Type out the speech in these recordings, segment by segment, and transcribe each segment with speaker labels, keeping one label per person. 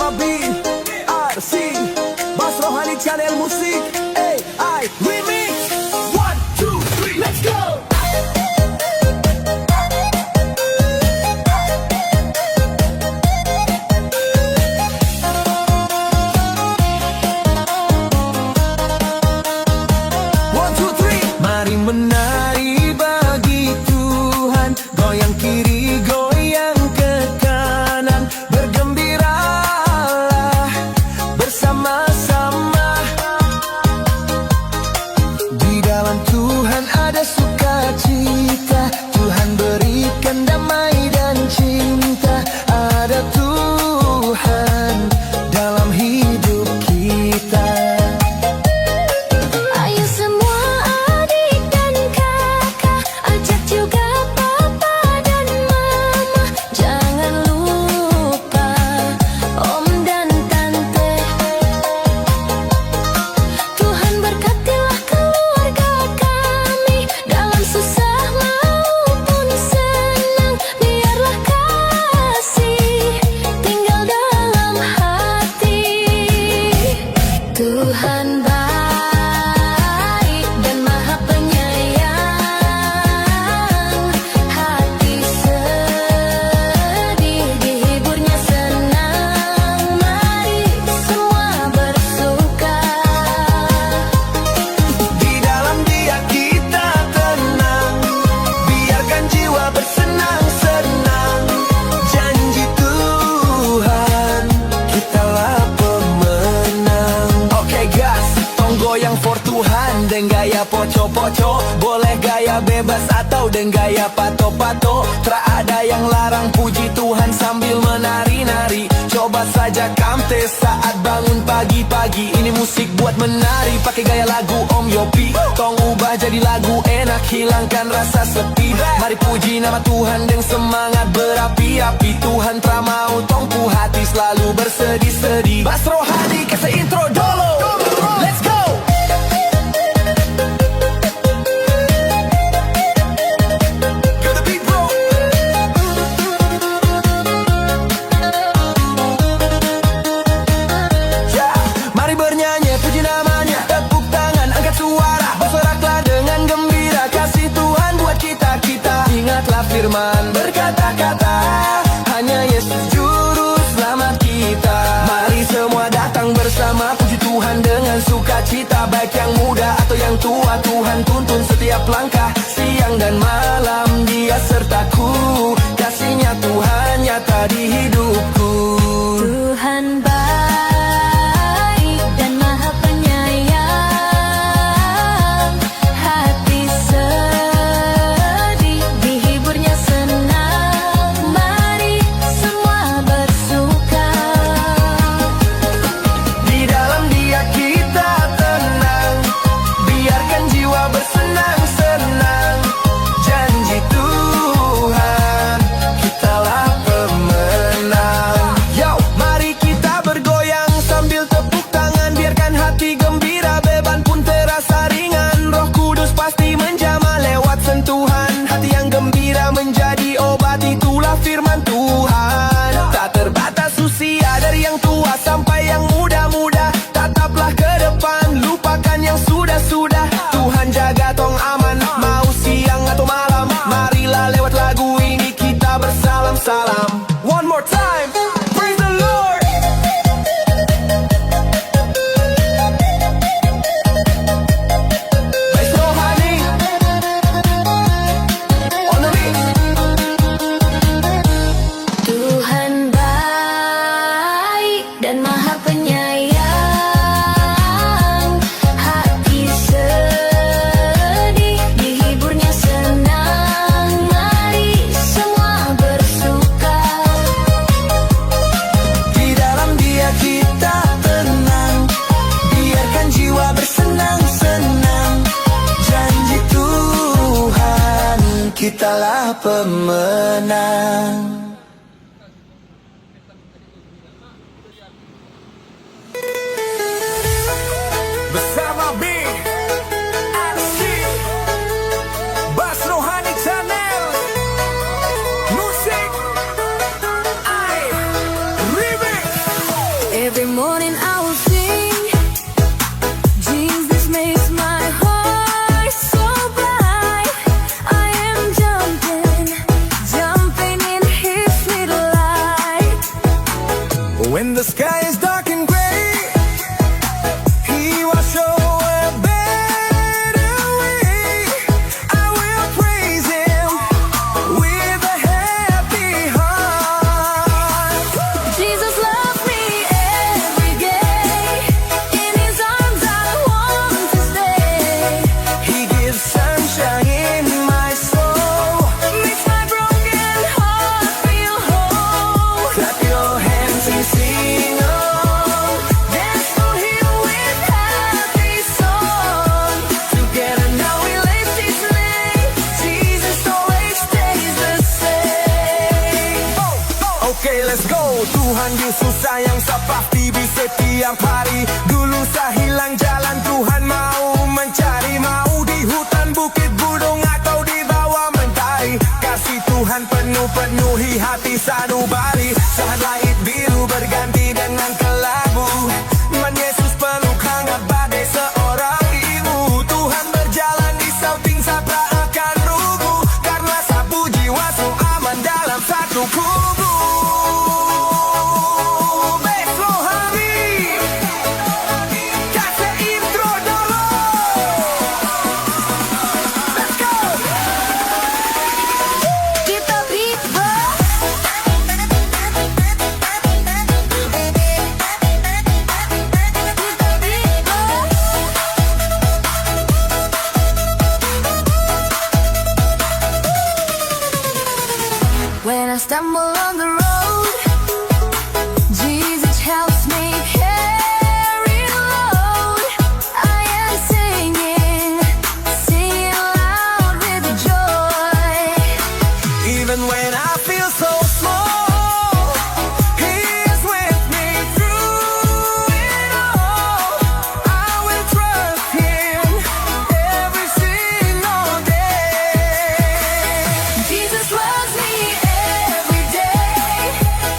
Speaker 1: bersama BRC Bas Rohani Channel Musik AI Remix. 1, 2, 3, let's go. Mari menari bagi Tuhan, goyang kiri, goyang ke kanan, bergembiralah bersama-sama. Di dalam Tuhan ada sukacita, Tuhan berikan damai dan cinta. Ada Tuhan dalam hidup kita.
Speaker 2: Tuhan baik dan maha penyayang, hati sedih dihiburnya senang. Mari semua bersuka.
Speaker 1: Di dalam Dia kita tenang, biarkan jiwa bersenang-senang. Janji Tuhan, kitalah pemenang. Oke gas, tong goyang for Tuhan dengan gaya poco-poco. Boleh gaya bebas atau dengan gaya pato-pato. Tak ada yang larang puji Tuhan sambil menari-nari. Coba saja kamte saat bangun pagi-pagi. Ini musik buat menari, pakai gaya lagu Om Yopi. Tong ubah jadi lagu enak, hilangkan rasa sepi. Mari puji nama Tuhan dengan semangat berapi-api. Tuhan tak mau tong pu hati selalu bersedih-sedih. Bas Rohani kasih intro dulu. Let's go. Go the beat bro. Yeah. Mari bernyanyi puji namanya, tepuk tangan, angkat suara, bersoraklah dengan gembira. Kasih Tuhan buat kita-kita. Ingatlah firman berkata-kata, hanya Yesus juru selamat kita. Mari semua datang bersama puji Tuhan dengan sukacita. Baik yang muda atau yang tua, Tuhan tuntun setiap langkah. Siang dan malam Dia sertaku, kasih-Nya Tuhan nyata di hidupku.
Speaker 2: Tuhan baik dan maha penyayang, hati sedih dihiburnya senang. Mari semua bersuka.
Speaker 1: Di dalam Dia kita tenang, biarkan jiwa bersenang-senang. Janji Tuhan, kitalah pemenang. Yo, mari kita bergoyang sambil tepuk tangan. Biarkan hati gembira, beban pun terasa ringan. Roh Kudus pasti menjamah lewat sentuhan. Hati yang gembira menjadi obat, itulah firman Tuhan. Tak terbatas usia, dari yang tua sampai yang muda-muda. Tataplah ke depan, lupakan yang sudah-sudah. Tuhan jaga tong aman, mau siang atau malam. Marilah lewat lagu ini kita bersalam-salam. One more time, praise the Lord. Bas Rohani on the beat.
Speaker 2: Tuhan baik dan maha penyayang, hati sedih dihiburnya senang. Mari semua bersuka.
Speaker 1: Di dalam Dia kita tenang, biarkan jiwa bersenang-senang. Janji Tuhan, kitalah pemenang. Bersama BRC Bas Rohani Channel Musik AI Remix. setiap hari. Dulu saya hilang jalan, Tuhan mau mencari. Mau di hutan bukit gunung atau di bawah mentari, kasih Tuhan penuhi hati sanubari. Saat langit biru berganti dengan kelabu, Man Yesus peluk hangat badai seorang ibu. Tuhan berjalan di samping saya tak akan rugu, karena sapu jiwa so aman dalam satu kubu. Best rohani, kasih intro dulu. Let's go.
Speaker 2: Kita people. When I stumble on the road, Jesus helps me carry the load. I am singing loud with joy.
Speaker 1: Even when I feel so small, He is with me through it all. I will trust Him every single day.
Speaker 2: Jesus loves me every day.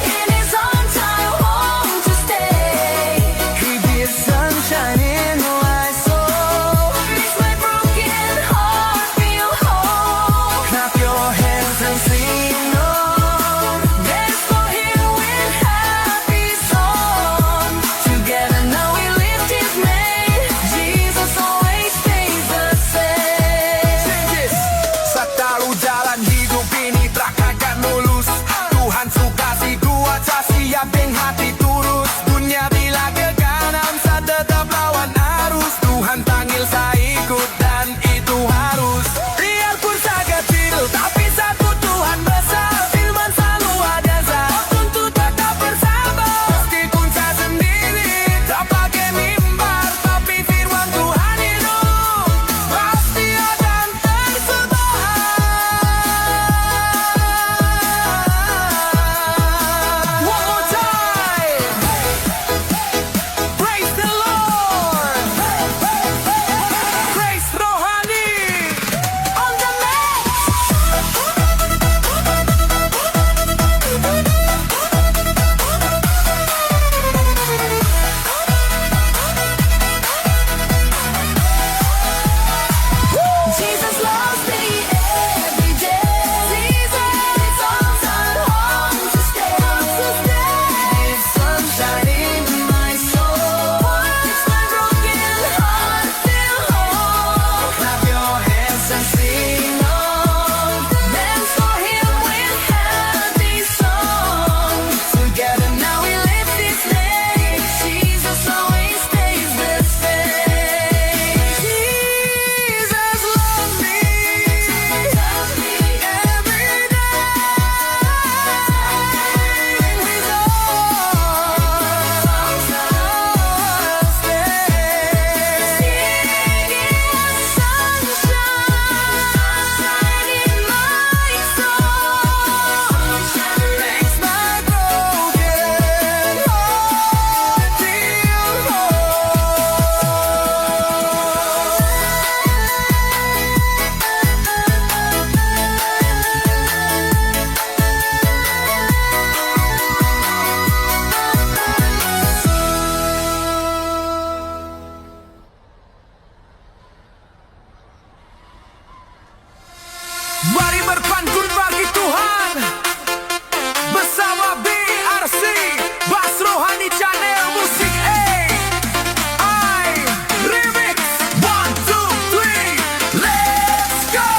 Speaker 2: In His arms I want to stay.
Speaker 1: He be a sunshine in my soul.
Speaker 2: Makes my broken heart feel whole.
Speaker 1: Clap your hands and sing on.
Speaker 2: Dance for Him with happy song. Together now we lift His name. Jesus always stays the same.
Speaker 1: Changes. Saya tahu jalan hidup ini tak akan mulus. Tuhan suka si gua siap dengan hati turus. Dunia bila ke kanan, saya tetap lawan arus. Tuhan panggil saya ikut dan itu harus. Biarpun saya kecil, tapi satu Tuhan besar. Firman selalu ada saya untuk tetap bersama. Meskipun saya sendiri, tak pakai mimbar, tapi firman Tuhan hidup, pasti akan tersebar. One more time. Praise the Lord. Praise Rohani.
Speaker 2: On the map. Jesus loves me every day. Jesus arms are home to stay.
Speaker 1: His sunshine in my soul.
Speaker 2: Makes my broken heart feel whole.
Speaker 1: Clap your hands and sing on.
Speaker 2: Dance for Him with happy song.
Speaker 1: Together
Speaker 2: Now we lift His name. Jesus always stays the same.
Speaker 1: Jesus loves me every day. His arms stay.
Speaker 2: Sunshine in my soul.
Speaker 1: Makes my broken heart feel Mari berpantun bagi Tuhan bersama BRC Bas Rohani Channel Musik AI Remix 1, 2, 3 Let's go.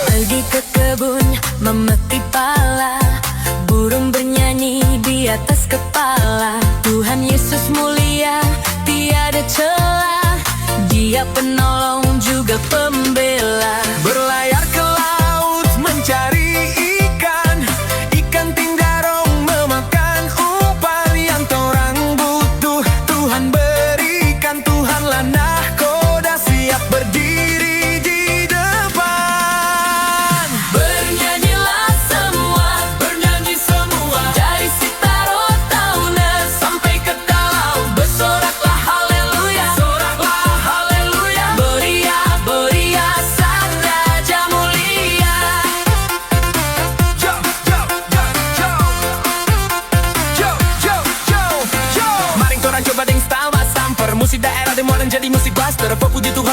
Speaker 2: Pergi ke kebun memetik pala, burung bernyanyi di atas kepala. Tuhan Yesus mulia, tiada celah. Dia penolong juga pembela.
Speaker 1: Berlayar ke laut mencari ikan, ikan tindarong memakan umpan yang torang butuh. Tuhan berikan, Tuhanlah nahkoda siap berdiri di depan.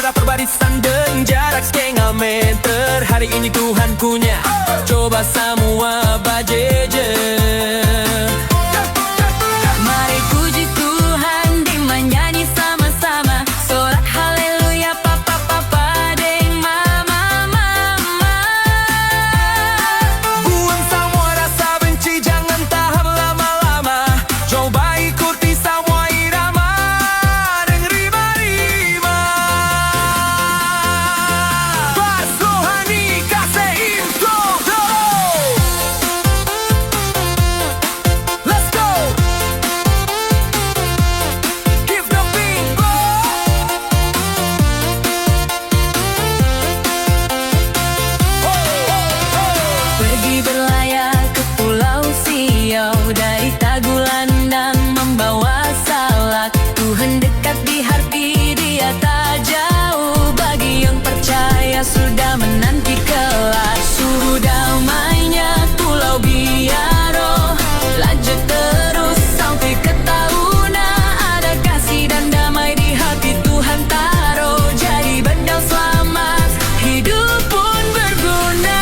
Speaker 1: Jarak perbarisan dan jarak setengah meter. Hari ini Tuhan punya, coba semua bajejer.
Speaker 2: Mari puji Tuhan dengan nyanyi sama-sama. Sorak haleluya papa papa deng mama mama.
Speaker 1: Buang semua rasa benci, jangan tahan lama-lama. Coba ikuti semua irama dan rima-rima. Bas rohani kasih intro dulu. Let's go. Give the beat
Speaker 2: Pergi berlayar ke Pulau Siau, dari Tagulandang membawa salak. Tuhan dekat di hati, dia tak jauh. Bagi yang percaya sudah menanti kelak. Suruh damainya Pulau Biaro, lanjut terus sampai ke Tahuna. Ada kasih dan damai di hati Tuhan taruh. Jadi benda selamat, hidup pun berguna.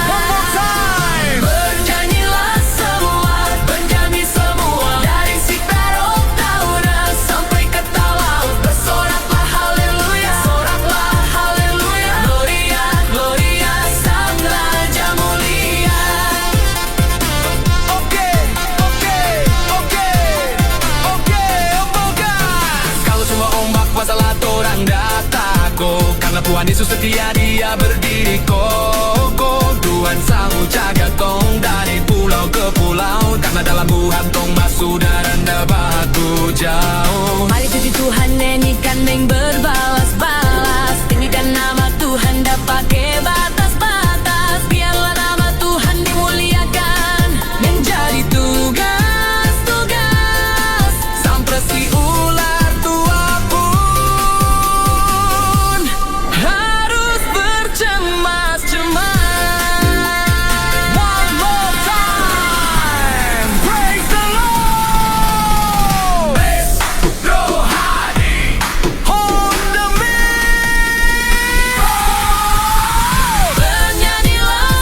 Speaker 1: one more time.
Speaker 2: Bernyanyilah semua, bernyanyi semua. Dari Sitaro Tahuna sampai ke Talau. Bersoraklah haleluya, soraklah haleluya. Gloria, gloria, sang Raja mulia.
Speaker 1: Oke, oke. Kalau semua ombak masalah orang dah takut, karena Tuhan Yesus setia, dia berdiri kokoh. Tuhan sanggup jaga tong dari pulau ke pulau, karena dalam Tuhan tong masuk dan rendah batu jauh.
Speaker 2: Mari puji Tuhan, nyanyikan yang berbalas-balas. Tinggikan nama Tuhan, dah pakai batas-batas. Biarlah nama Tuhan dimuliakan, menjadi tugas-tugas.
Speaker 1: Sampai si ular tua pun harus bercemas-cemas. One more time, praise the Lord. Rohani on the mic.
Speaker 2: Bernyanyilah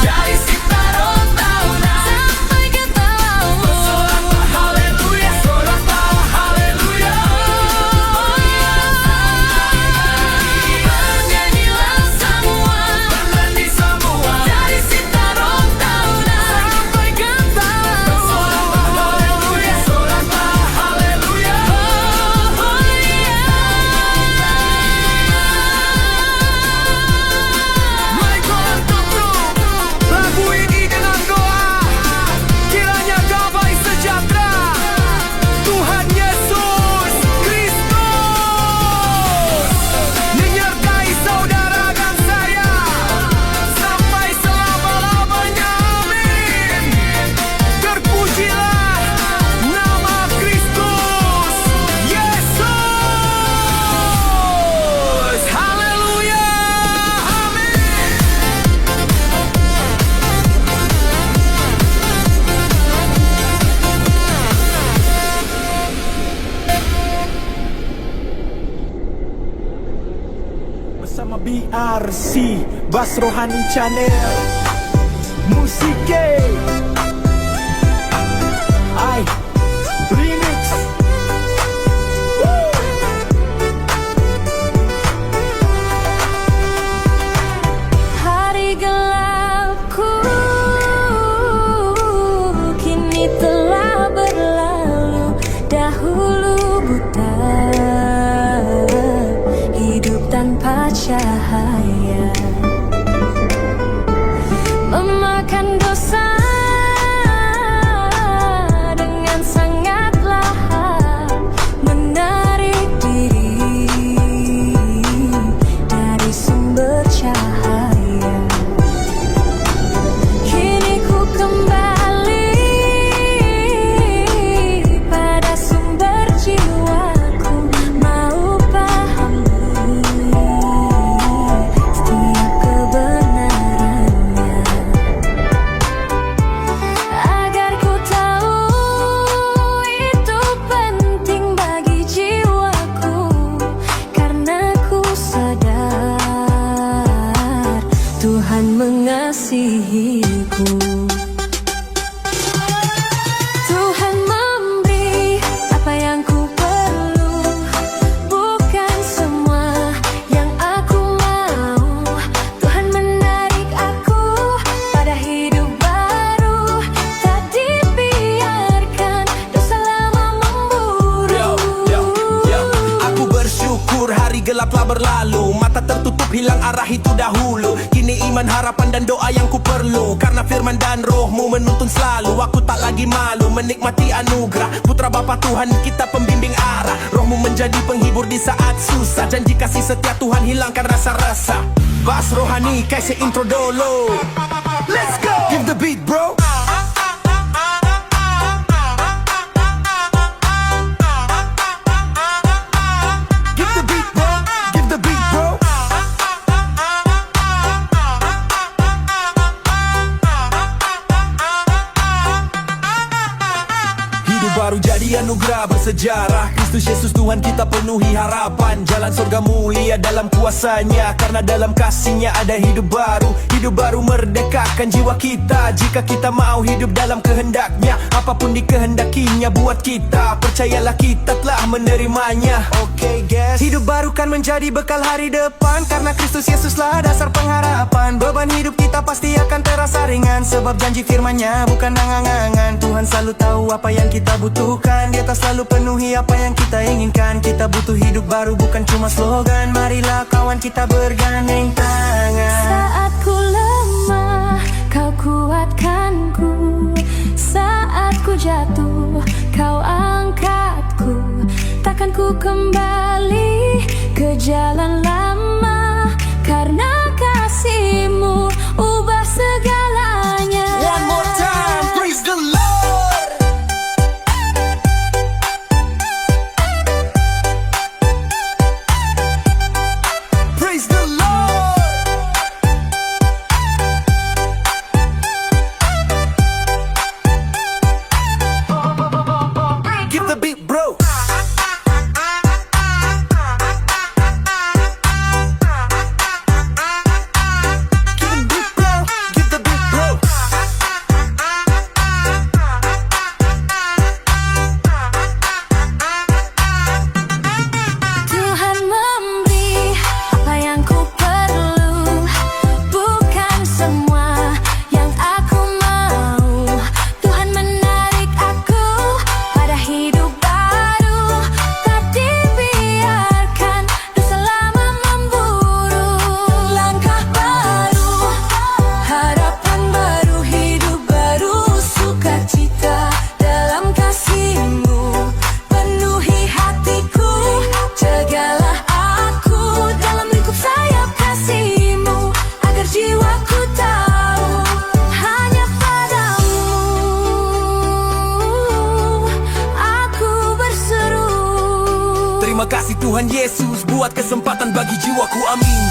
Speaker 2: dari Sitaro Tahuna sampai ke Talau.
Speaker 1: Soraklah haleluya, soraklah haleluya.
Speaker 2: Bernyanyilah semua,
Speaker 1: Bernyanyi semua.
Speaker 2: dari Sitaro Tahuna sampai ke Talau.
Speaker 1: Soraklah haleluya, soraklah haleluya. Mari Tuhan tutup lagu ini dengan doa. Kiranya damai sejahtera Tuhan Yesus Kristus menyertai saudara dan saya sampai selama-lamanya. Amin. Terpujilah nama Kristus Yesus. Haleluya. Amin.
Speaker 3: Bersama BRC Bas Rohani Channel Musike Ai Remix Woo!
Speaker 2: Hari gelapku kini telah berlalu. Dahulu buta, hidup tanpa cahaya, memakan dosa dengan sangat lahap, menarik diri dari sumber cahaya. Kini ku kembali pada sumber jiwaku, mau pahami Tuhan mengasihiku. Tuhan memberi apa yang ku perlu, bukan semua yang aku mau. Tuhan menarik aku pada hidup baru, tak dibiarkan dosa lama memburu.
Speaker 1: Aku bersyukur hari gelap telah berlalu, mata tertutup hilang arah itu dahulu. Kini iman, harapan dan doa yang ku perlu, karena firman dan rohmu menuntun selalu. Aku tak lagi malu menikmati anugerah Putra Bapa Tuhan, kita pembimbing arah. Rohmu menjadi penghibur di saat susah, janji kasih setia Tuhan hilangkan rasa-rasa. Bas rohani kasih intro dulu. Let's go, give the beat bro. Give the beat bro, give the beat bro. Hidup baru jadi anugerah bersejarah, Kristus Yesus Tuhan kita penuhi harapan. Jalan surga mulia dalam kuasanya, karena dalam kasihnya ada hidup baru. Hidup baru merdekakan jiwa kita, jika kita mau hidup dalam kehendaknya. Apapun dikehendakinya buat kita, percayalah kita telah menerimanya. Okay guys, hidup baru kan menjadi bekal hari depan, karena Kristus Yesuslah dasar pengharapan. Beban hidup kita pasti akan terasa ringan, sebab janji firman-Nya bukan angan-angan. Tuhan selalu tahu apa yang kita butuhkan, Dia tak selalu penuhi apa yang kita inginkan. Kita butuh hidup baru, bukan cuma slogan. Marilah kawan kita bergandeng tangan.
Speaker 2: Saat ku lemah, kau kuatkanku. Saat ku jatuh, kau angkatku. Takkan ku kembali ke jalan lama, karena kasih-Mu ubah segalanya.
Speaker 1: One more time, praise the Lord. Praise the Lord. Give the beat bro. Give the beat bro, give the beat bro.
Speaker 2: Tuhan memberi apa yang ku perlu, bukan semua yang aku mau. Tuhan menarik aku pada hidup baru, tak dibiarkan dosa lama memburu. Langkah baru, harapan baru, hidup baru, sukacita dalam kasih-Mu. Penuhi hatiku, jagalah aku dalam lingkup sayap kasih-Mu, agar jiwaku tahu hanya padamu aku berseru.
Speaker 1: Terima kasih Tuhan Yesus buat kesempatan bagi jiwaku, amin.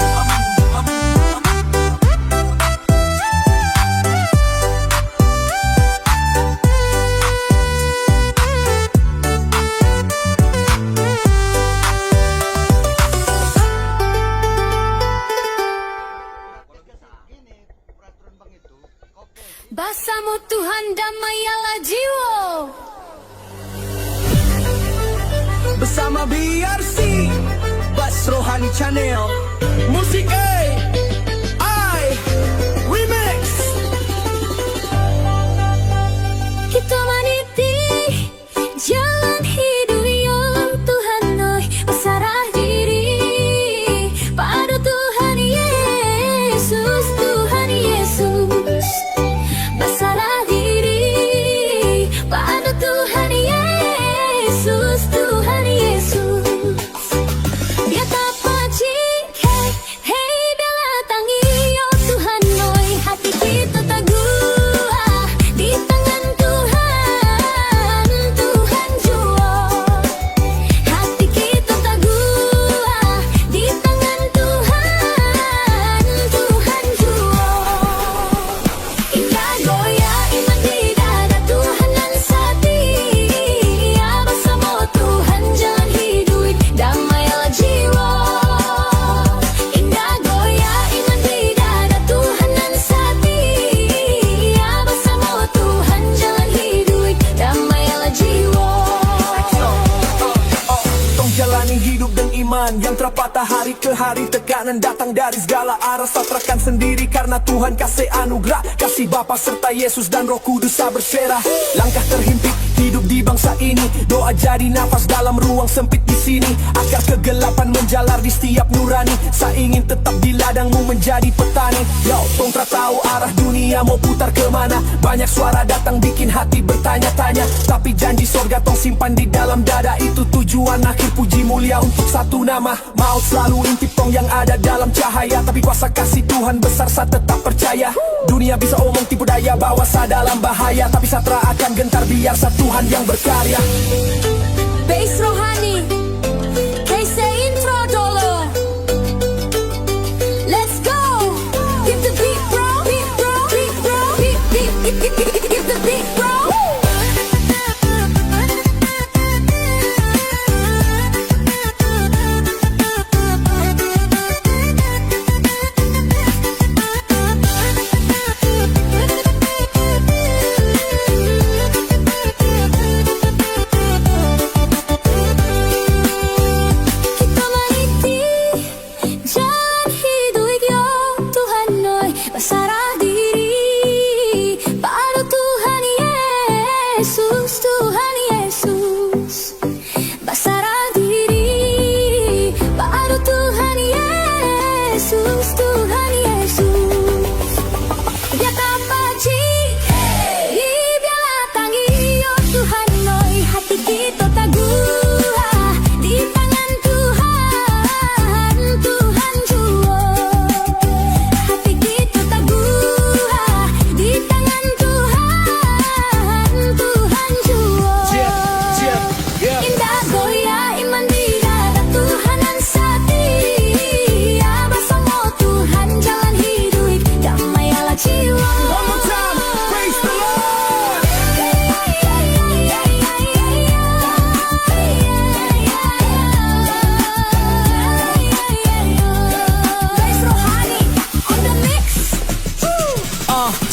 Speaker 2: Basamu Tuhan damaialah jiwa.
Speaker 1: Bersama BRC Bas Rohani Channel, musik I Remix.
Speaker 2: Kita meniti jalan hidup yang Tuhan oi, berserah diri pada Tuhan Yesus, Tuhan Yesus. Berserah diri pada Tuhan Yesus, Tuhan Yesus. Dia tak benci, hey, hey,
Speaker 1: matahari ke hari, tekanan datang dari segala arah. Satrakan sendiri karena Tuhan kasih anugerah. Kasih Bapa serta Yesus dan Roh Kudus berserah. Langkah terhimpit hidup di bangsa ini, doa jadi nafas dalam ruang sempit di sini. Agar kegelapan menjalar di setiap nurani. Saya ingin tetap di ladangmu menjadi petani. Yo, tong tak tahu arah dunia mau putar kemana. Banyak suara datang bikin hati bertanya-tanya, tapi janji sorga tong simpan di dalam dada. Itu tujuan akhir, puji mulia untuk satu nama. Maut selalu intip tong yang ada dalam cahaya, tapi kuasa kasih Tuhan besar, saya tetap percaya. Dunia bisa omong tipu daya, bawa saya dalam bahaya, tapi Satra akan gentar biar sa Tuhan yang berkarya.
Speaker 2: Bass rohani, KC intro dulu. Let's go. Give the beat bro, beat bro, beat bro, give the beat bro. Pasrah diri pada Tuhan Yesus, Tuhan Yesus. Pasrah diri pada Tuhan Yesus, Tuhan Yesus. Dia tak paci, biarlah tangi yo Tuhan noi. Hati kita teguh di tangan Tuhan, Tuhan jua. Hati kita di tangan Tuhan, Tuhan jua. Indah goya iman di dada Tuhanan setia. Bersama Tuhan jalan hidup, damai ala jiwa.
Speaker 1: One more time, praise the Lord.
Speaker 2: Bass rohani on the mix.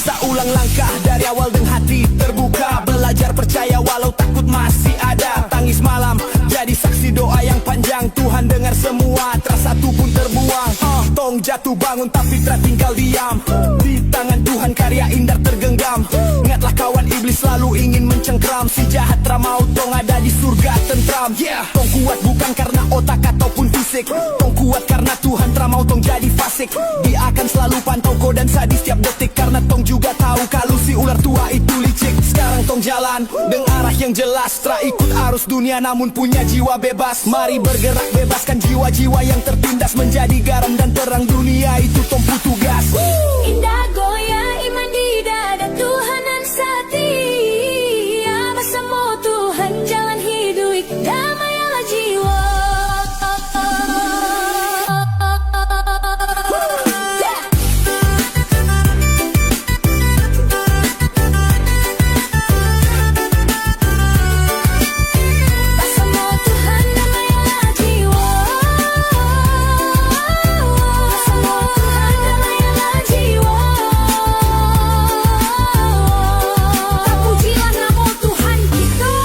Speaker 1: Saya ulang langkah dari awal dengan hati terbuka. Belajar percaya walau takut masih ada. Tangis malam jadi saksi doa yang panjang. Tuhan dengar semua, terasa satu pun terbuang. Tong jatuh bangun tapi tak tinggal diam. Di tangan Tuhan karya indah tergenggam. Ingatlah kawan, iblis selalu ingin mencengkram. Si jahat ramau tong ada di surga tentram. Tong kuat bukan karena otak ataupun fisik. Tong kuat karena Tuhan teramau tong jadi fasik. Dia akan selalu pantau kau dan saya di setiap detik. Karena tong juga tahu kalau si ular tua itu licik. Sekarang tong jalan dengan arah yang jelas. Tak ikut arus dunia namun punya jiwa bebas. Mari bergerak bebaskan jiwa-jiwa yang tertindas. Menjadi garam dan terang dunia itu tong tugas.
Speaker 2: Indah goya iman di dada Tuhanan setia. Bersama Tuhan jalan hidup, damai ala jiwa. Bersama Tuhan damai ala jiwa. Bersama Tuhan damai ala jiwa. Terpujilah nama Tuhan kita,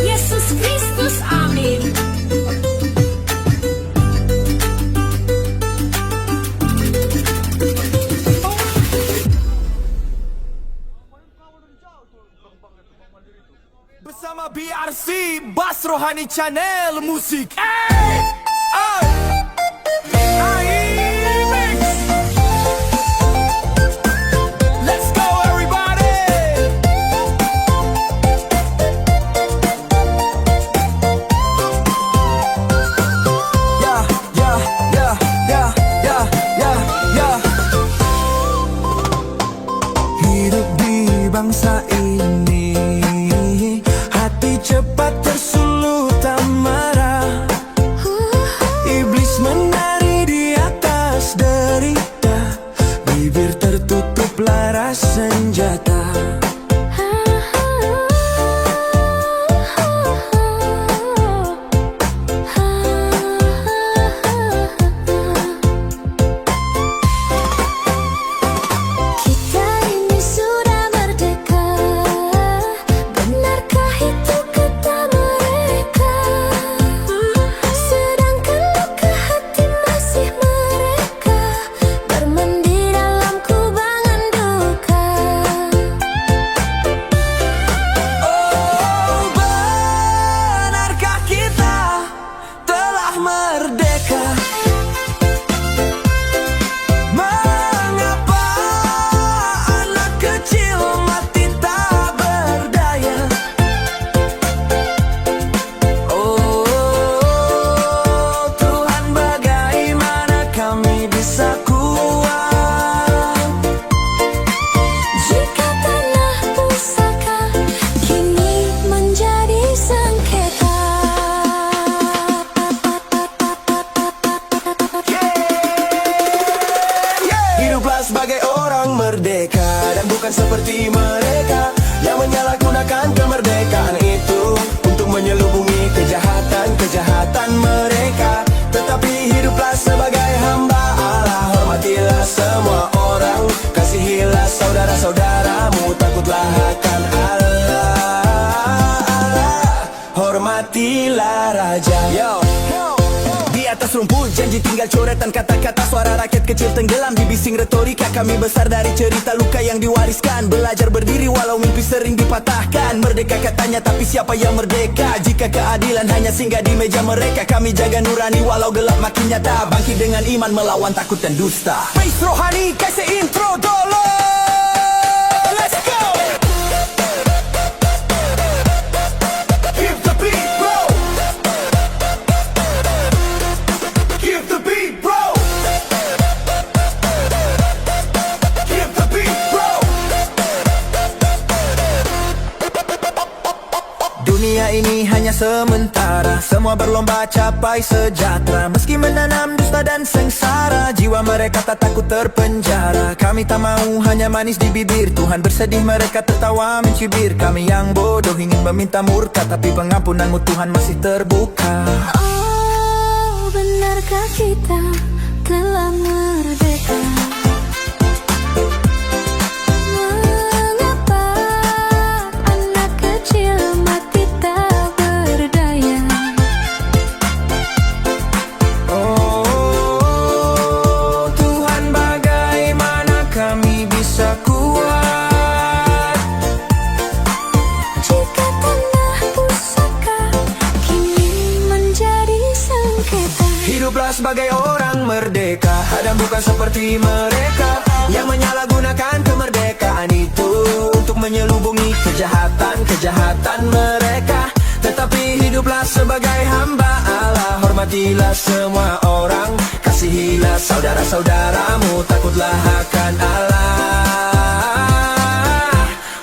Speaker 2: Yesus Kristus, amin.
Speaker 1: Bersama BRC Bass Rohani Channel Musik. Hey! Mix. Let's go everybody. Hidup di bangsa ini, hati cepat tersulut tak marah. Iblis menari di atas derita, bibir tertutup laras senjata.
Speaker 2: Kita ini sudah merdeka. Benarkah itu kata mereka? Sedangkan luka hati
Speaker 1: orang merdeka. Dan bukan seperti mereka yang menyalahgunakan kemerdekaan itu untuk menyelubungi kejahatan mereka. Tetapi hiduplah sebagai hamba Allah. Hormatilah semua orang, kasihilah saudara-saudaramu, takutlah akan Allah. Hormatilah Raja. Di atas rumput janji tinggal coretan kata-kata. Suara rakyat kecil tenggelam di bising retorika. Kami besar dari cerita luka yang diwariskan. Belajar berdiri walau mimpi sering dipatahkan. Merdeka katanya tapi siapa yang merdeka jika keadilan hanya singgah di meja mereka. Kami jaga nurani walau gelap makin nyata. Bangkit dengan iman melawan takut dan dusta. Base rohani kasih intro dulu. Let's go. Give the beat bro. Give the beat bro. Give the beat bro. Dunia ini hanya sementara, semua berlomba capai sejahtera. Meski menanam dusta dan sengsara, jiwa mereka tak takut terpenjara. Kami tak mau hanya manis di bibir, Tuhan bersedih mereka tertawa mencibir. Kami yang bodoh ingin meminta murka, tapi pengampunanmu Tuhan masih terbuka.
Speaker 2: Oh, benarkah kita telah merdeka? Mengapa anak kecil mati tak berdaya?
Speaker 1: Oh Tuhan, bagaimana kami bisa kuat
Speaker 2: Jika tanah pusaka kini menjadi sengketa.
Speaker 1: hiduplah sebagai orang merdeka. Dan bukan seperti mereka yang menyalahgunakan kemerdekaan itu untuk menyelubungi kejahatan mereka. Tetapi hiduplah sebagai hamba Allah. Hormatilah semua orang, kasihilah saudara-saudaramu, takutlah akan Allah.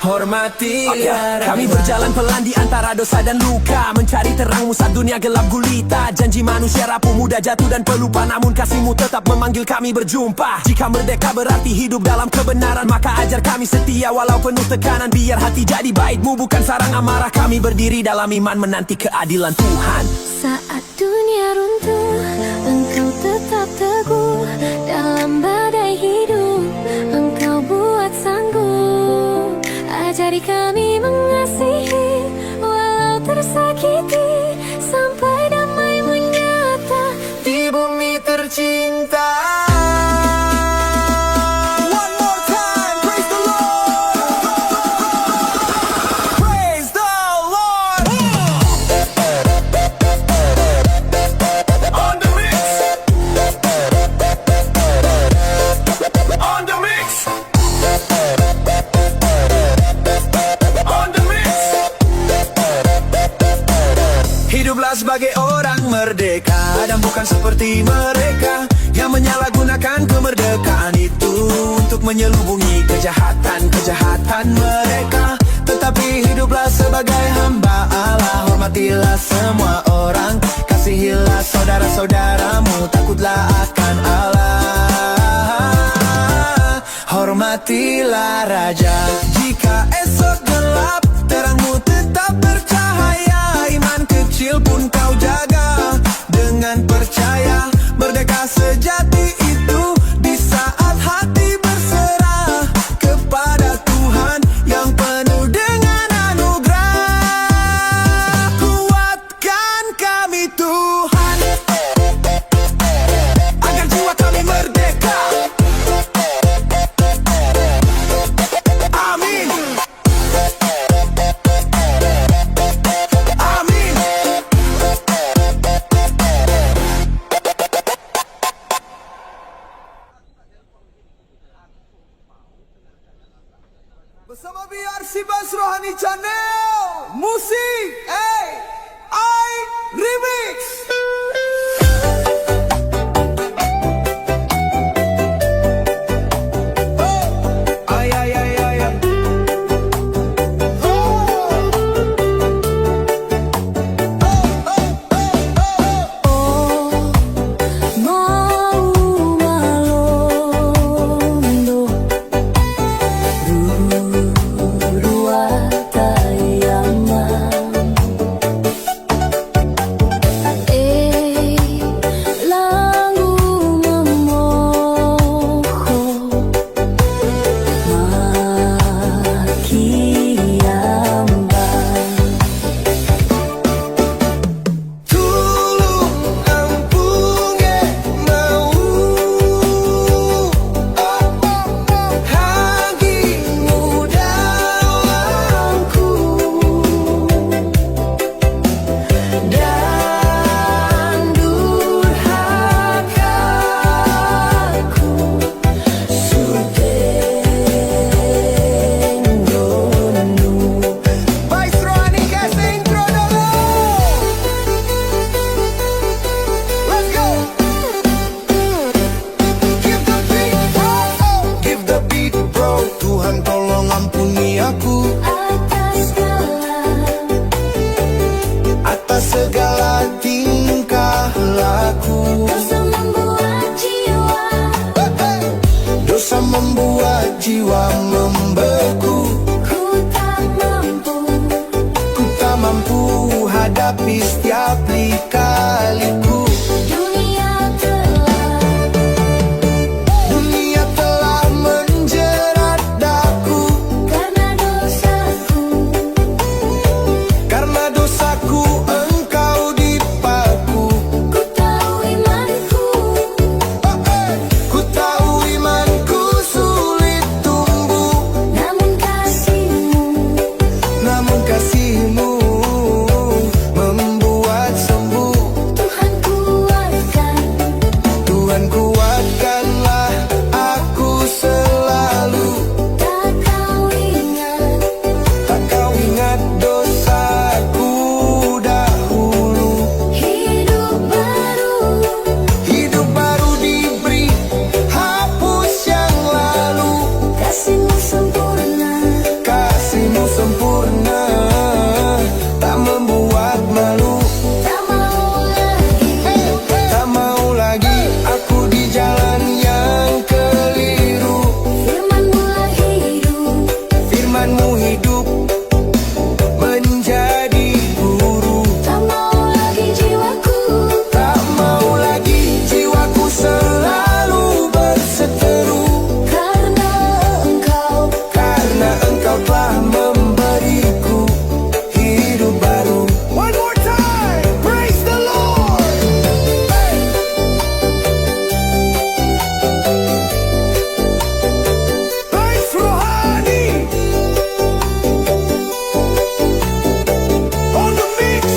Speaker 1: Hormatilah Raja. Kami berjalan pelan di antara dosa dan luka, mencari terangmu saat dunia gelap gulita. Janji manusia rapuh, mudah jatuh dan pelupa, namun kasihmu tetap memanggil kami berjumpa. Jika merdeka berarti hidup dalam kebenaran, maka ajar kami setia walau penuh tekanan. Biar hati jadi baitmu bukan sarang amarah. Kami berdiri dalam iman menanti keadilan Tuhan.
Speaker 2: Saat dunia runtuh, engkau tetap teguh. Dalam badai hidup, engkau buat sanggup. Ajari kami mengasihi, walau tersakiti, sampai damai menyata
Speaker 1: Di bumi tercinta. One more time, praise the Lord. Praise the Lord. On the mix. On the mix. On the mix. Hiduplah sebagai orang merdeka, dan bukan seperti mereka yang menyalahgunakan kemerdekaan itu untuk menyelubungi kejahatan mereka. Tetapi hiduplah sebagai hamba Allah. Hormatilah semua orang, kasihilah saudara-saudaramu, takutlah akan Allah. Hormatilah Raja. Jika esok gelap, terangmu tetap bercahaya. Iman kecil pun kau jaga dengan percaya. Merdeka sejati itu di saat hati berserah kepada Tuhan yang penuh dengan anugerah. Kuatkan kami Tuhan, agar jiwa kami merdeka. Amin. Amin. Bersama BRC Bas Rohani Channel, musik AI Remix. Ay, ay, ay, ay, ay.
Speaker 2: Oh, mau malondo
Speaker 1: jiwa membeku.
Speaker 2: Ku tak mampu
Speaker 1: Hadapi setiap lika-liku. Dunia telah menjerat daku. Karena dosaku engkau dipaku.
Speaker 2: Ku tahu
Speaker 1: imanku sulit tumbuh. Namun kasihmu membuat sembuh. Tuhan kuatkanlah aku selalu. Tak kau ingat dosaku dahulu. Hidup baru diberi, hapus yang lalu.
Speaker 2: Kasihmu
Speaker 1: sempurna, tak membuat malu. Tak mau lagi aku di jalan yang keliru. Firmanmu hidup menjadi guru.
Speaker 2: Tak mau lagi jiwaku
Speaker 1: Selalu berseteru. Karena engkau telah memberiku hidup baru. One more time, praise the Lord. Praise Rohani on the mix.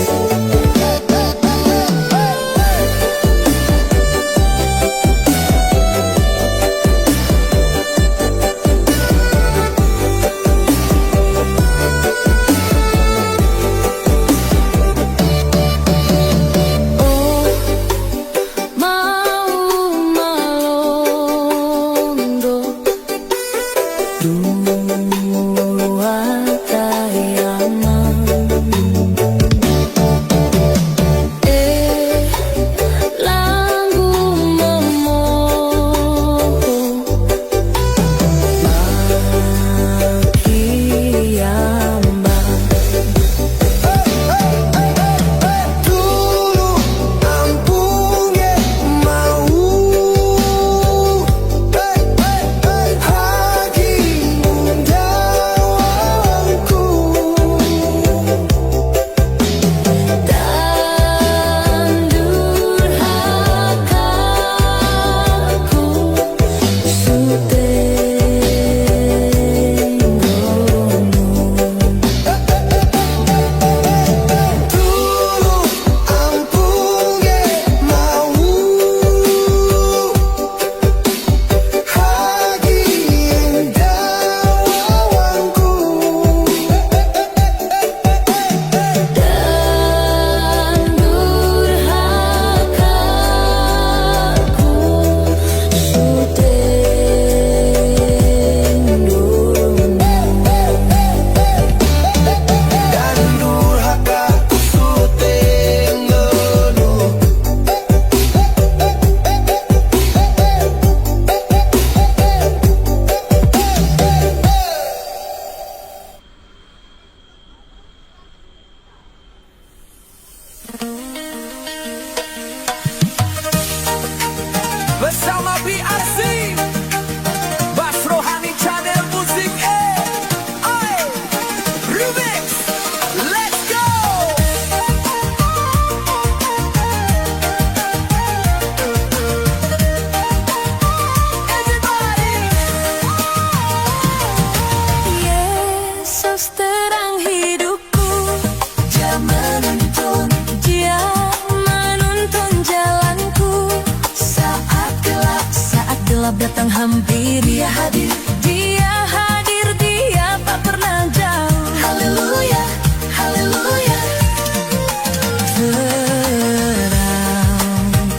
Speaker 3: Bersama BRC Bas Rohani Channel Musik Remix. Let's go. Everybody.
Speaker 2: Yesus terang hidupku. Dia menuntun jalanku. Saat gelap datang hampir, Dia hadir, Dia tak pernah jauh. Haleluya, haleluya. Terang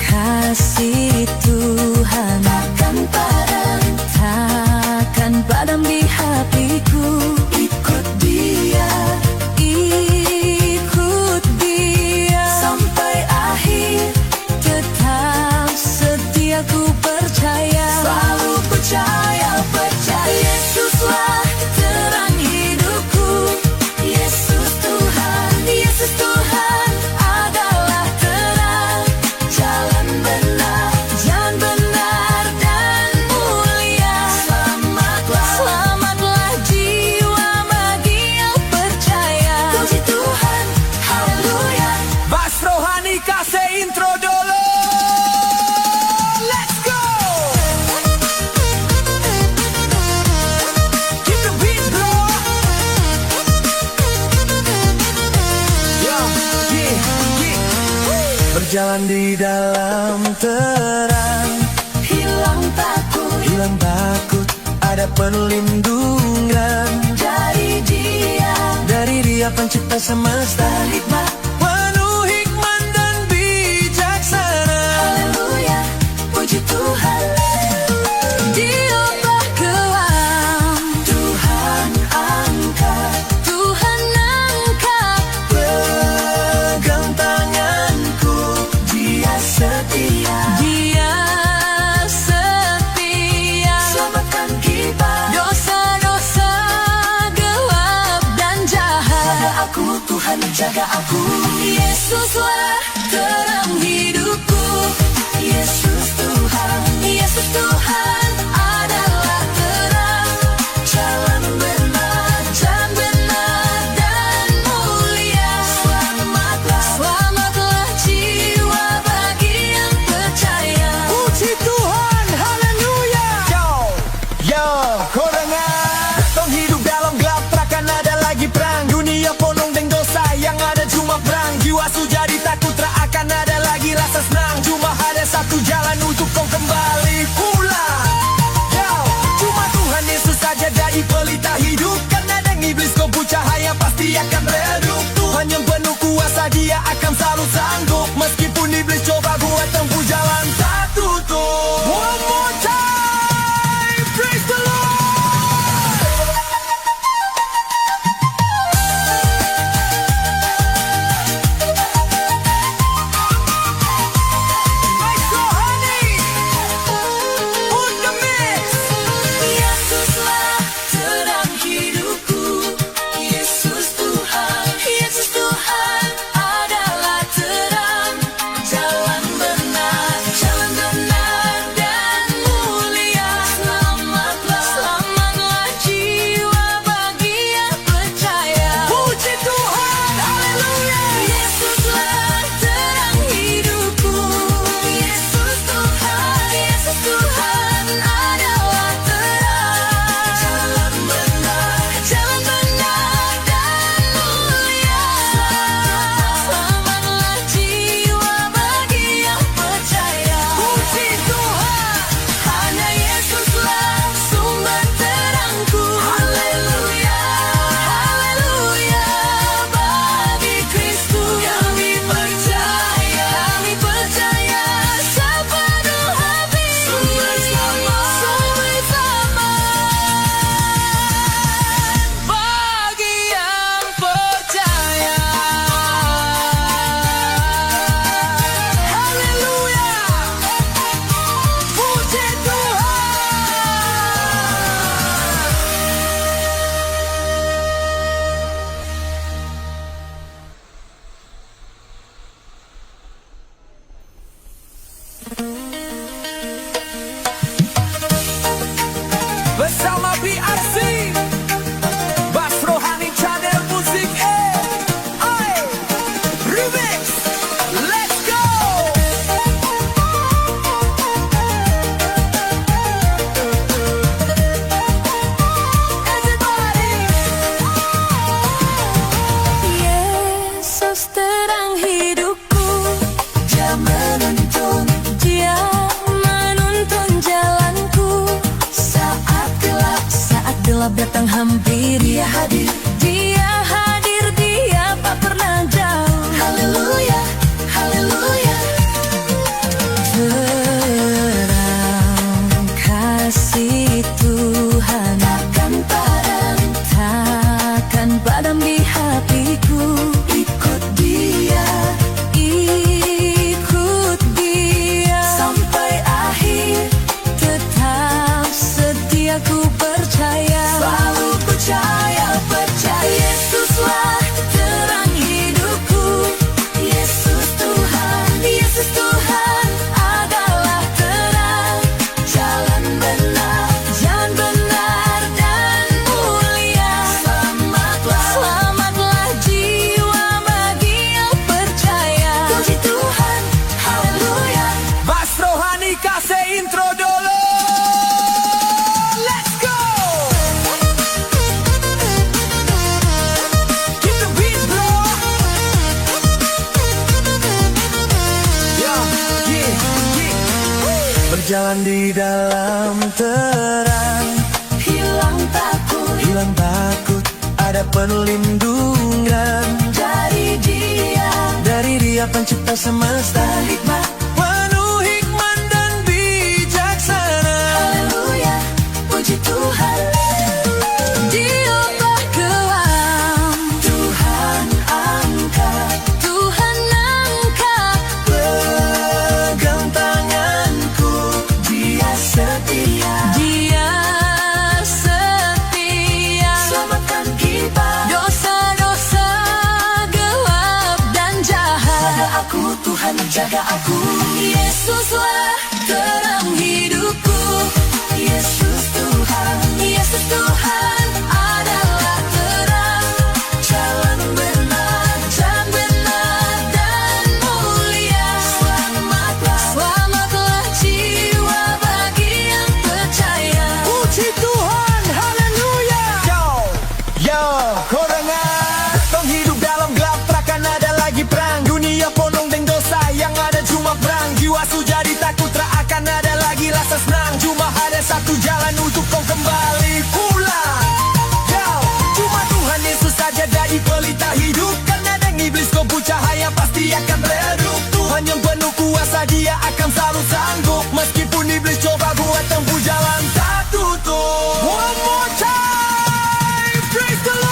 Speaker 2: kasih Tuhan takkan padam di hatiku. Ikut Dia sampai akhir. Tetap setia ku percaya, selalu percaya Yesus.
Speaker 1: Berjalan di dalam terang,
Speaker 2: Hilang takut,
Speaker 1: ada perlindungan
Speaker 2: dari
Speaker 1: Dia pencipta semesta,
Speaker 2: hikmah.
Speaker 1: penuh hikmat dan bijaksana.
Speaker 2: Haleluya, puji Tuhan. Dia berkelam,
Speaker 1: Tuhan angkat, pegang tanganku, Dia setia. Selamatkan kita,
Speaker 2: Dosa-dosa gelap dan jahat.
Speaker 1: Tuhan jaga aku.
Speaker 2: Yesuslah terang hidupku. Yesus Tuhan adalah terang, jalan benar dan mulia. Selamatlah jiwa bagi yang percaya.
Speaker 1: Puji Tuhan, haleluya. Yo, kau dengar? Tong hidup dalam gelap, takkan ada lagi perang. Dunia penuh dengan dosa, yang ada cuma perang. Jiwa su jadi takut, tak akan ada lagi rasa senang. Cuma ada satu jalan untuk kau kembali pulang. Yo, cuma Tuhan Yesus saja dari pelita hidup. Karena dengan iblis kau pun cahaya pasti akan redup. Tuhan yang penuh kuasa, Dia akan selalu sanggup. Meskipun iblis coba buat tempuh jalan tak tutup. One more time, praise the Lord. Maestro Honey, on the mix.
Speaker 2: Yesuslah terang hidupku. Yesus Tuhan adalah terang, jalan benar dan mulia. Selamatlah jiwa bagi yang percaya.
Speaker 1: Puji Tuhan, haleluya.
Speaker 2: Yesuslah terang hidupku. Yesus Tuhan adalah terang, jalan benar dan mulia. Selamatlah jiwa bagi yang percaya.
Speaker 1: Puji Tuhan,
Speaker 2: Hanya Yesuslah sumber terangku. Haleluya, haleluya. Bagi Kristus kami percaya sepenuh hati. Sumber selamat bagi yang percaya. Haleluya,
Speaker 1: puji Tuhan.
Speaker 3: Bersama BRC Bas Rohani Channel Musik Remix. Let's go.
Speaker 2: Yesus terang hidupku.
Speaker 1: Dia menuntun
Speaker 2: jalanku. Saat gelap datang hampir, Dia hadir, Dia tak pernah jauh.
Speaker 1: haleluya, haleluya.
Speaker 2: Terang kasih Tuhan takkan padam di hatiku.
Speaker 1: Ikut Dia
Speaker 2: sampai akhir, tetap setia ku percaya.
Speaker 1: selalu percaya.
Speaker 2: Yesuslah terang hidupku. Yesus Tuhan
Speaker 1: berjalan di dalam terang. Hilang takut, ada perlindungan dari Dia pencipta semesta. Penuh hikmat dan bijaksana.
Speaker 2: Haleluya, puji Tuhan. Dia berkelam, Tuhan angkat
Speaker 1: Pegang tanganku, Dia setia.
Speaker 2: Selamatkan kita dosa-dosa gelap dan jahat. Jaga aku Tuhan, jaga aku. Yesuslah terang hidupku. Yesus Tuhan adalah terang. Jalan benar dan mulia. Selamatlah jiwa bagi yang percaya.
Speaker 1: Puji Tuhan, haleluya. Yo, kau dengar? Tong hidup dalam gelap, takkan ada lagi perang. Dunia penuh dengan dosa, yang ada cuma perang. Jiwa su jadi takut, tak akan ada lagi rasa senang. Cuma ada satu jalan untuk kau kembali pulang. Yo, cuma Tuhan Yesus saja jadi pelita hidup. Karena dengan iblis kau pun cahaya pasti akan redup. Tuhan yang penuh kuasa, Dia akan selalu sanggup. Meskipun iblis coba buat tempuh jalan tak tutup. One more time, praise the Lord.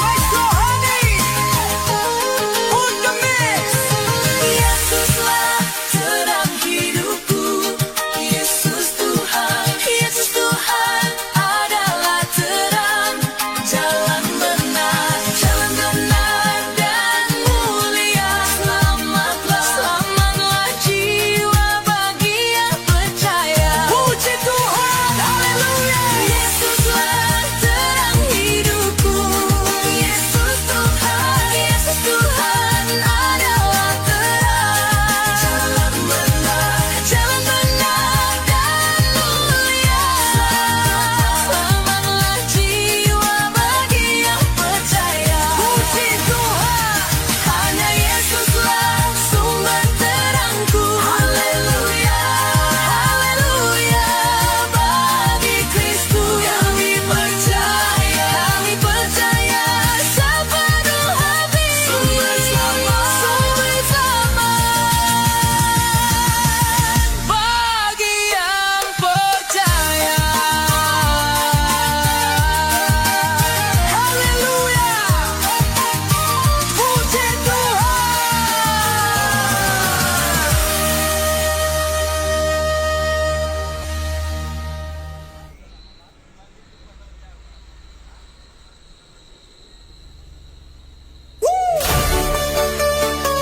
Speaker 1: Maestro Honey, on the mix.
Speaker 2: Yesuslah terang hidupku. Yesus Tuhan adalah terang. Jalan benar dan mulia. Selamatlah jiwa bagi yang percaya.
Speaker 1: Puji Tuhan, haleluya.
Speaker 2: Yesuslah terang hidupku. Yesus Tuhan adalah terang. Jalan benar dan mulia. Selamatlah jiwa bagi yang percaya.
Speaker 1: Puji Tuhan.
Speaker 2: Hanya Yesuslah sumber terangku. Haleluya, haleluya. Bagi Kristus kami percaya sepenuh hati. Sumber selamat bagi yang percaya.
Speaker 1: Haleluya. Puji Tuhan.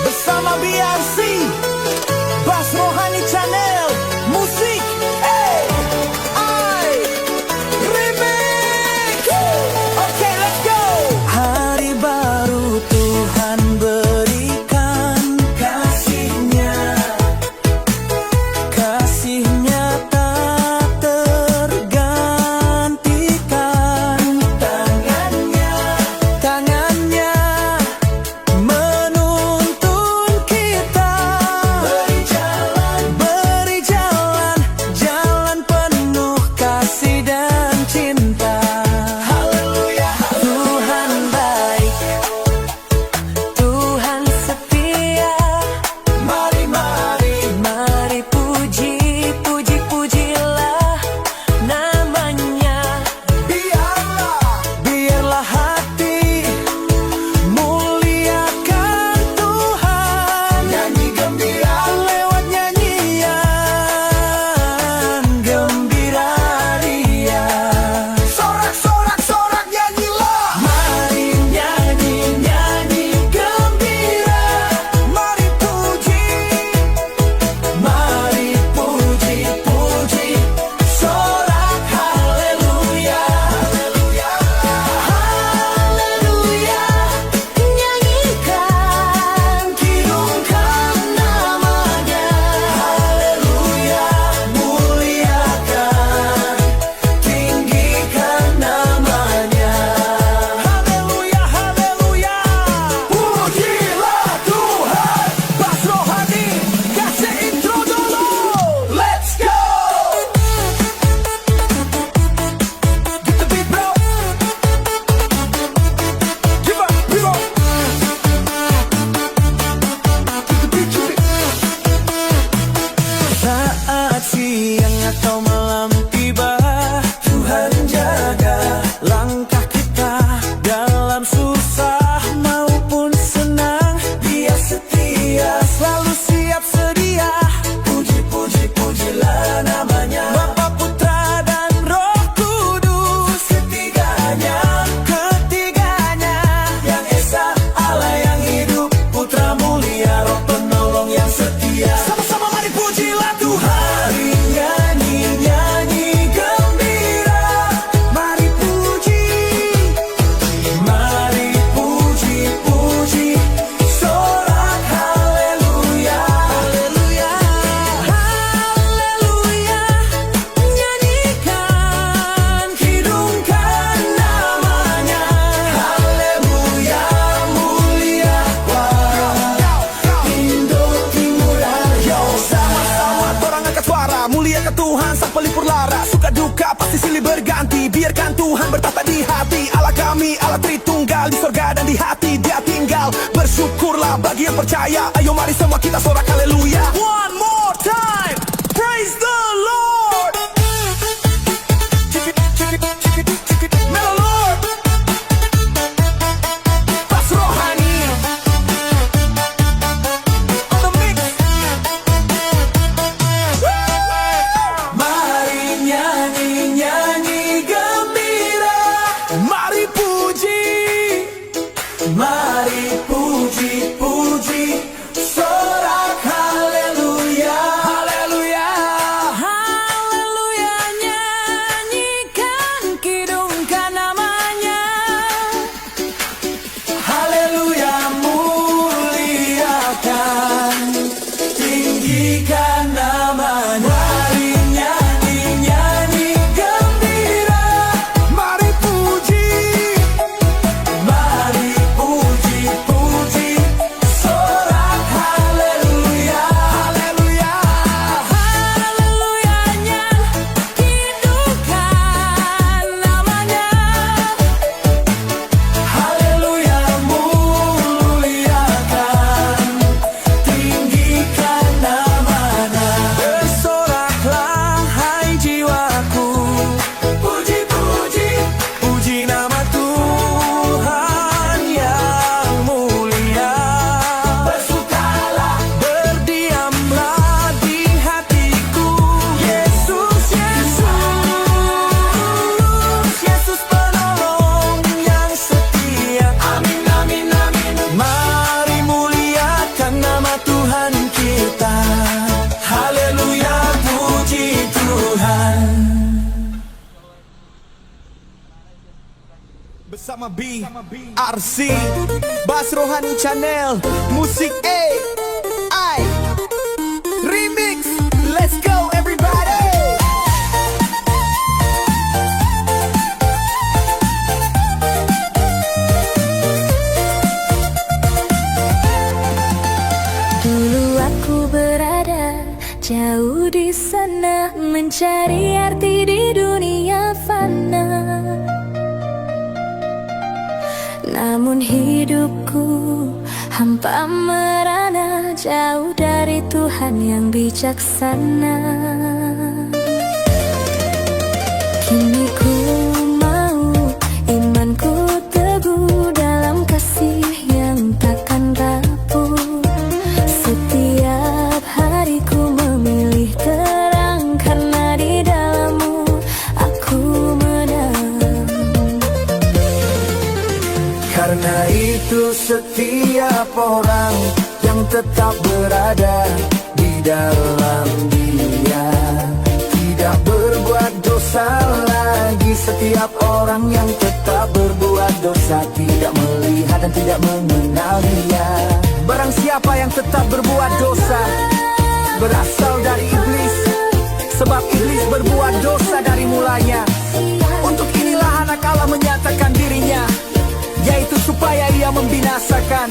Speaker 1: Bersama BRC, Bas Rohani Channel, musik, remix. Okay, let's go. Hari baru Tuhan berikan kasih-Nya. Kasih-Nya tak tergantikan. Tangannya menuntun kita berjalan
Speaker 3: hanya Tuhan sang pelipur lara. Suka duka pasti silih berganti, biarkan Tuhan bertata di hati. Allah kami, Allah Tritunggal, di sorga dan di hati Dia tinggal. Bersyukurlah bagi yang percaya. Ayo mari semua kita sorak haleluya. One more time, praise the Lord. Mellow Lord. Bas Rohani on the mix.
Speaker 1: Mari nyanyi-nyanyi gembira,
Speaker 3: Mari puji,
Speaker 1: mari puji-puji, sorak haleluya.
Speaker 3: haleluya.
Speaker 2: Haleluya, nyanyikan, kidungkan namanya.
Speaker 1: Haleluya, muliakan, tinggikan namanya. Mari nyanyi-nyanyi gembira,
Speaker 3: Mari puji,
Speaker 1: mari puji-puji, sorak haleluya.
Speaker 3: haleluya.
Speaker 2: Haleluya, kidungkan namanya.
Speaker 1: Haleluya, muliakan, tinggikan namanya.
Speaker 3: Bersoraklah hai jiwaku,
Speaker 1: Puji-puji,
Speaker 3: puji nama Tuhan yang mulia.
Speaker 1: bersukalah,
Speaker 3: Berdiamlah di hatiku, Yesus, Yesus, Yesus penolong yang setia.
Speaker 1: amin, amin, amin.
Speaker 3: Mari muliakan nama Tuhan kita.
Speaker 1: Haleluya, puji Tuhan.
Speaker 3: Bersama B, RC, Bas Rohani Channel, Musik AI, Remix, let's go everybody.
Speaker 2: Dulu aku berada jauh di sana, mencari arti di dunia fana. Namun hidupku hampa merana, jauh dari Tuhan yang bijaksana. Kini ku mau imanku teguh dalam kasih yang takkan rapuh. Setiap hariku memilih terang, karena di dalammu aku menang.
Speaker 1: Karena itu setiap orang yang tetap berada di dalam Dia tidak berbuat dosa lagi. Setiap orang yang tetap berbuat dosa tidak melihat dan tidak mengenal Dia.
Speaker 3: Barang siapa yang tetap berbuat dosa berasal dari iblis, sebab iblis berbuat dosa dari mulanya. Untuk inilah anak Allah menyatakan dirinya, yaitu supaya ia membinasakan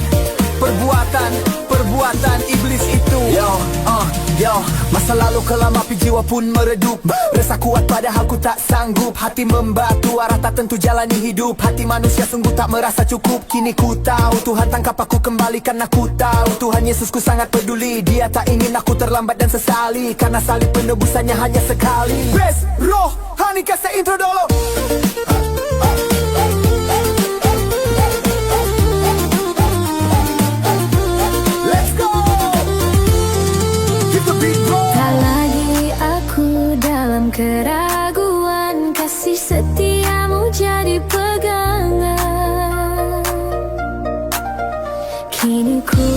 Speaker 3: perbuatan iblis itu. Yo, masa lalu kelam api jiwa pun meredup. Resah kuat padahal ku tak sanggup. Hati membatu, arah tak tentu jalani hidup. Hati manusia sungguh tak merasa cukup. Kini ku tahu Tuhan tangkap aku kembali, karena ku tahu Tuhan Yesusku sangat peduli. Dia tak ingin aku terlambat dan sesali, karena salib penebusannya hanya sekali. Best Rohani kasih intro dulu. Let's go. Give the beat, bro.
Speaker 2: Tak lagi aku dalam keraguan, kasih setiamu jadi pegangan. Kini ku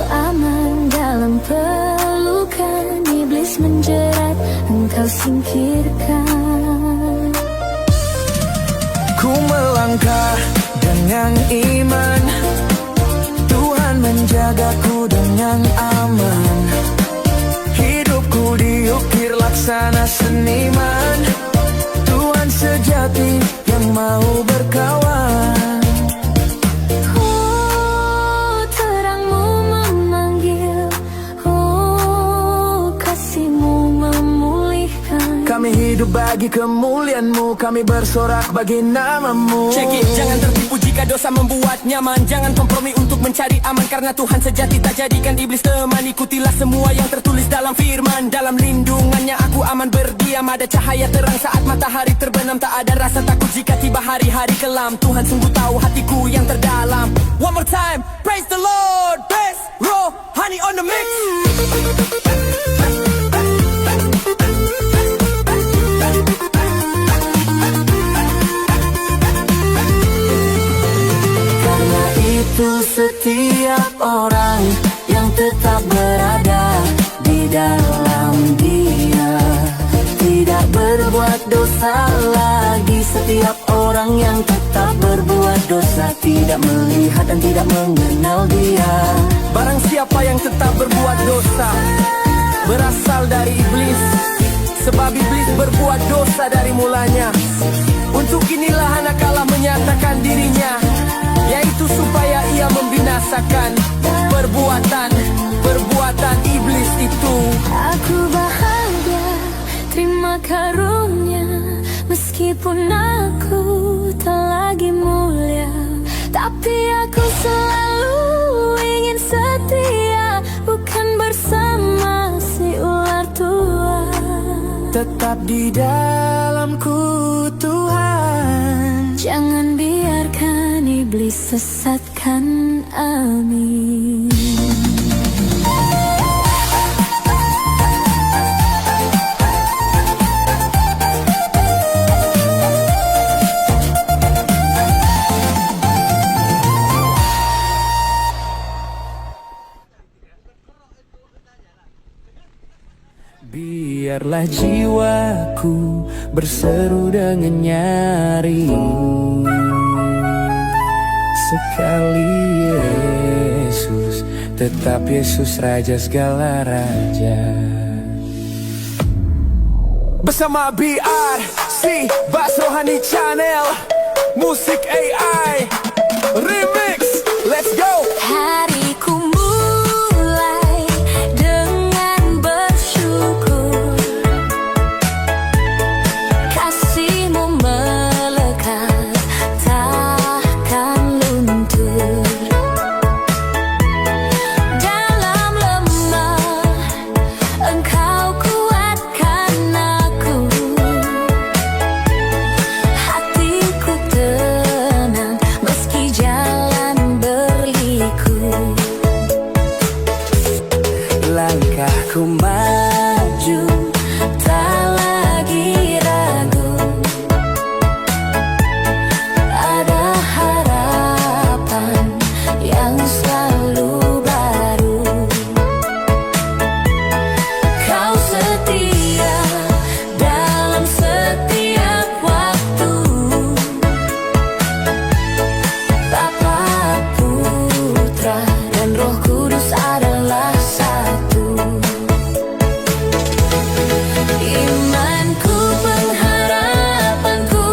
Speaker 2: aman dalam pelukan, iblis menjerat, engkau singkirkan.
Speaker 3: Ku melangkah dengan iman, Tuhan menjagaku dengan aman. Hidupku diukir laksana seniman, Tuhan sejati yang mau berkawan.
Speaker 2: Oh, terangmu memanggil, oh, kasihmu memulihkan.
Speaker 3: hidup bagi kemuliaan-Mu. Kami bersorak bagi nama-Mu.
Speaker 4: Check it, jangan tertipu jika dosa membuat nyaman. Jangan kompromi untuk mencari aman, karena Tuhan sejati tak jadikan iblis teman. Ikutilah semua yang tertulis dalam firman. Dalam lindungannya aku aman berdiam. Ada cahaya terang saat matahari terbenam. Tak ada rasa takut jika tiba hari-hari kelam. Tuhan sungguh tahu hatiku yang terdalam. One more time, praise the Lord. Best Rohani on the mix.
Speaker 2: Karena itu setiap orang yang tetap berada di dalam Dia tidak berbuat dosa lagi. Setiap orang yang tetap berbuat dosa tidak melihat dan tidak mengenal Dia.
Speaker 4: Barang siapa yang tetap berbuat dosa berasal dari iblis, sebab iblis berbuat dosa dari mulanya. Untuk inilah anak Allah menyatakan dirinya, yaitu supaya ia membinasakan perbuatan iblis itu.
Speaker 2: Aku bahagia terima karunia, meskipun aku tak lagi mulia, tapi aku selalu ingin setia, bukan bersama si ular tua.
Speaker 3: Tetap di dalamku Tuhan.
Speaker 2: Jangan biarkan iblis sesatkan, amin.
Speaker 3: Biarlah jiwaku berseru dengan nyaring, sekali Yesus, tetap Yesus Raja segala raja. Bersama BRC Bass Rohani Channel, musik AI Remix, let's go.
Speaker 2: Hariku mulai dengan bersyukur, kasih-Mu melekat takkan luntur. Dalam lemah Engkau kuatkan aku, hatiku tenang meski jalan berliku.
Speaker 3: Langkahku maju,
Speaker 2: Tak lagi ragu, ada harapan yang selalu baru. Kau setia dalam setiap waktu, Bapa, Putra, dan Roh Kudus adalah satu. Imanku, pengharapanku,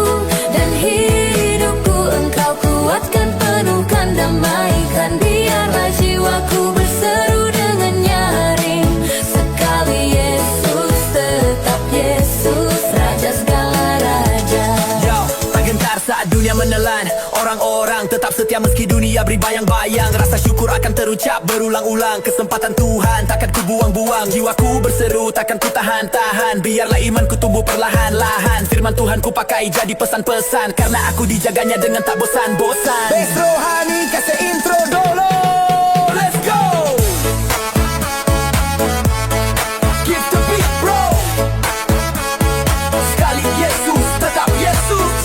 Speaker 2: dan hidupku Engkau kuatkan, penuhkan, damaikan. Biarlah jiwaku berseru dengan nyaring, sekali Yesus, tetap Yesus, Raja segala raja.
Speaker 4: Yo, tak gentar saat dunia menelan. Orang-orang tetap setia meski dunia beri bayang-bayang. Rasa syukur akan terucap berulang-ulang. Kesempatan Tuhan takkan ku buang-buang. Jiwaku berseru takkan ku tahan-tahan. Biarlah imanku tumbuh perlahan-lahan. Firman Tuhan ku pakai jadi pesan-pesan, karena aku dijaganya dengan tak bosan-bosan.
Speaker 3: Bass Rohani kasih intro dulu. Let's go.
Speaker 4: Give the beat bro. Sekali Yesus, tetap Yesus.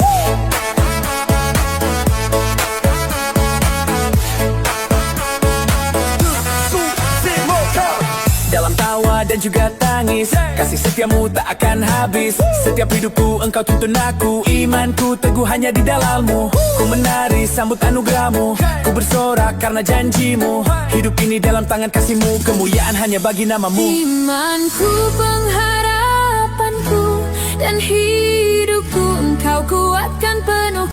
Speaker 4: Dalam tawa dan juga tangis, kasih setiamu tak akan habis. Setiap hidupku engkau tuntun aku, imanku teguh hanya di dalam-Mu. Ku menari sambut anugerah-Mu, ku bersorak karena janji-Mu. Hidup ini dalam tangan kasih-Mu, kemuliaan hanya bagi nama-Mu.
Speaker 2: Imanku, pengharapanku, dan hidupku Engkau kuatkan, penuh